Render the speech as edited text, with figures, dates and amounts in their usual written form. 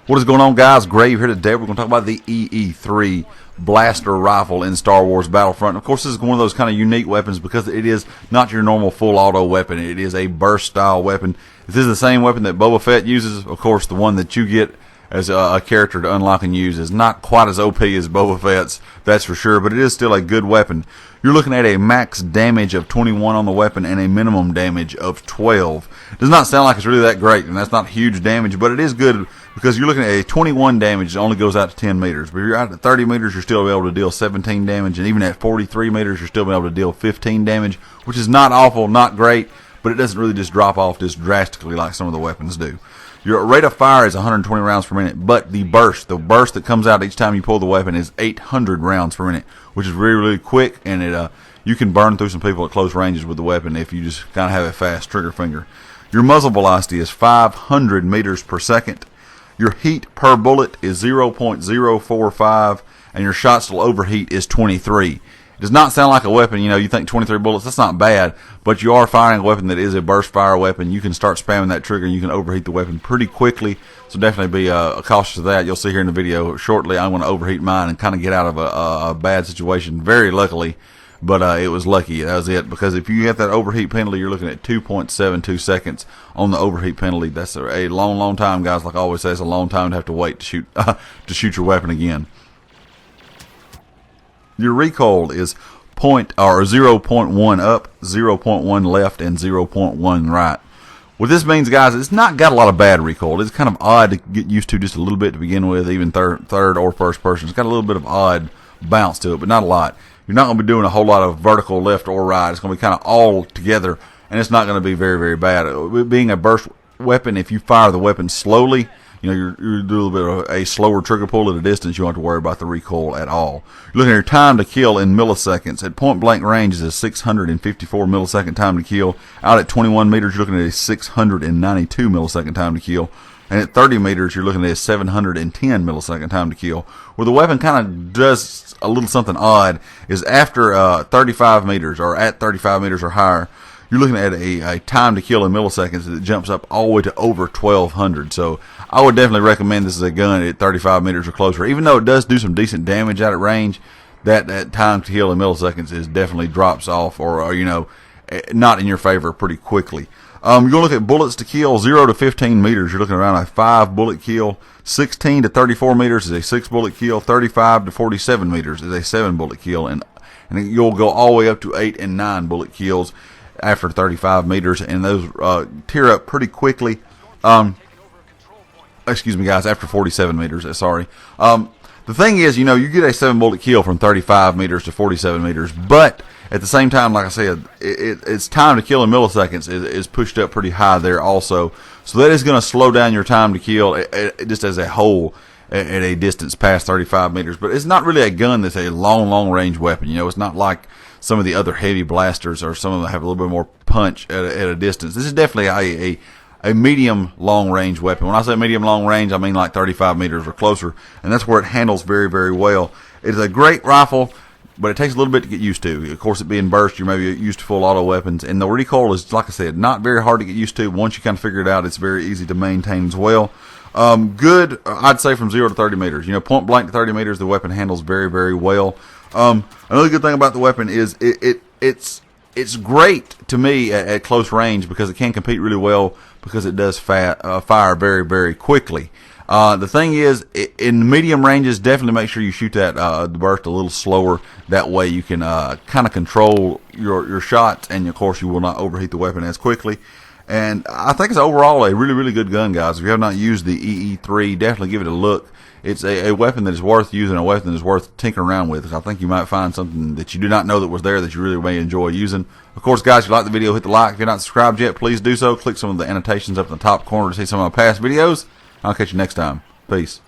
What is going on, guys? Grave here today. We're going to talk about the EE-3 blaster rifle in Star Wars Battlefront. Of course, this is one of those kind of unique weapons because it is not your normal full auto weapon. It is a burst style weapon. This is the same weapon that Boba Fett uses. Of course, the one that you get as a character to unlock and use is not quite as OP as Boba Fett's, that's for sure, but it is still a good weapon. You're looking at a max damage of 21 on the weapon and a minimum damage of 12. It does not sound like it's really that great, and that's not huge damage, but it is good because you're looking at a 21 damage that only goes out to 10 meters. But if you're out at 30 meters, you're still able to deal 17 damage, and even at 43 meters, you're still able to deal 15 damage, which is not awful, not great, but it doesn't really just drop off just drastically like some of the weapons do. Your rate of fire is 120 rounds per minute, but the burst that comes out each time you pull the weapon is 800 rounds per minute, which is really, really quick, and you can burn through some people at close ranges with the weapon if you just kind of have a fast trigger finger. Your muzzle velocity is 500 meters per second. Your heat per bullet is 0.045, and your shot still overheat is 23. It does not sound like a weapon, you think 23 bullets, that's not bad, but you are firing a weapon that is a burst fire weapon. You can start spamming that trigger and you can overheat the weapon pretty quickly, so definitely be cautious of that. You'll see here in the video shortly I'm going to overheat mine and kind of get out of a bad situation, very luckily, but it was lucky, that was it, because if you get that overheat penalty, you're looking at 2.72 seconds on the overheat penalty. That's a long, long time, guys. Like I always say, it's a long time to have to wait to shoot your weapon again. Your recoil is 0.1 up, 0.1 left, and 0.1 right. What this means, guys, it's not got a lot of bad recoil. It's kind of odd to get used to just a little bit to begin with, even third or first person. It's got a little bit of odd bounce to it, but not a lot. You're not going to be doing a whole lot of vertical left or right. It's going to be kind of all together, and it's not going to be very, very bad. Being a burst weapon, if you fire the weapon slowly, you're doing a little bit of a slower trigger pull at a distance, you don't have to worry about the recoil at all. You're looking at your time to kill in milliseconds. At point blank range is a 654 millisecond time to kill. Out at 21 meters, you're looking at a 692 millisecond time to kill. And at 30 meters, you're looking at a 710 millisecond time to kill. Where the weapon kind of does a little something odd is after 35 meters, or at 35 meters or higher, you're looking at a time to kill in milliseconds that jumps up all the way to over 1200. So I would definitely recommend this as a gun at 35 meters or closer. Even though it does do some decent damage out at range, that time to kill in milliseconds is definitely drops off, or not in your favor pretty quickly. You're going to look at bullets to kill. 0 to 15 meters, you're looking around a 5 bullet kill. 16 to 34 meters is a 6 bullet kill. 35 to 47 meters is a 7 bullet kill. And you'll go all the way up to 8 and 9 bullet kills after 35 meters, and those tear up pretty quickly. Excuse me, guys, after 47 meters, sorry. The thing is, you get a 7 bullet kill from 35 meters to 47 meters, but at the same time, like I said, it's time to kill in milliseconds is pushed up pretty high there also. So that is going to slow down your time to kill just as a whole at a distance past 35 meters. But it's not really a gun that's a long range weapon. It's not like some of the other heavy blasters, or some of them have a little bit more punch at a distance. This is definitely a medium long range weapon. When I say medium long range, I mean like 35 meters or closer, and that's where it handles very, very well. It is a great rifle, but it takes a little bit to get used to. Of course, it being burst, you're maybe used to full auto weapons, and the recoil is, like I said, not very hard to get used to. Once you kind of figure it out, it's very easy to maintain as well. Good, I'd say from 0 to 30 meters. Point blank to 30 meters, the weapon handles very, very well. Another good thing about the weapon is it's great to me at close range because it can compete really well because it does fire very, very quickly. The thing is, in medium ranges, definitely make sure you shoot that the burst a little slower. That way you can kind of control your shots, and of course you will not overheat the weapon as quickly. And I think it's overall a really, really good gun, guys. If you have not used the EE-3, definitely give it a look. It's a weapon that is worth using, a weapon that is worth tinkering around with. I think you might find something that you do not know that was there that you really may enjoy using. Of course, guys, if you like the video, hit the like. If you're not subscribed yet, please do so. Click some of the annotations up in the top corner to see some of my past videos. I'll catch you next time. Peace.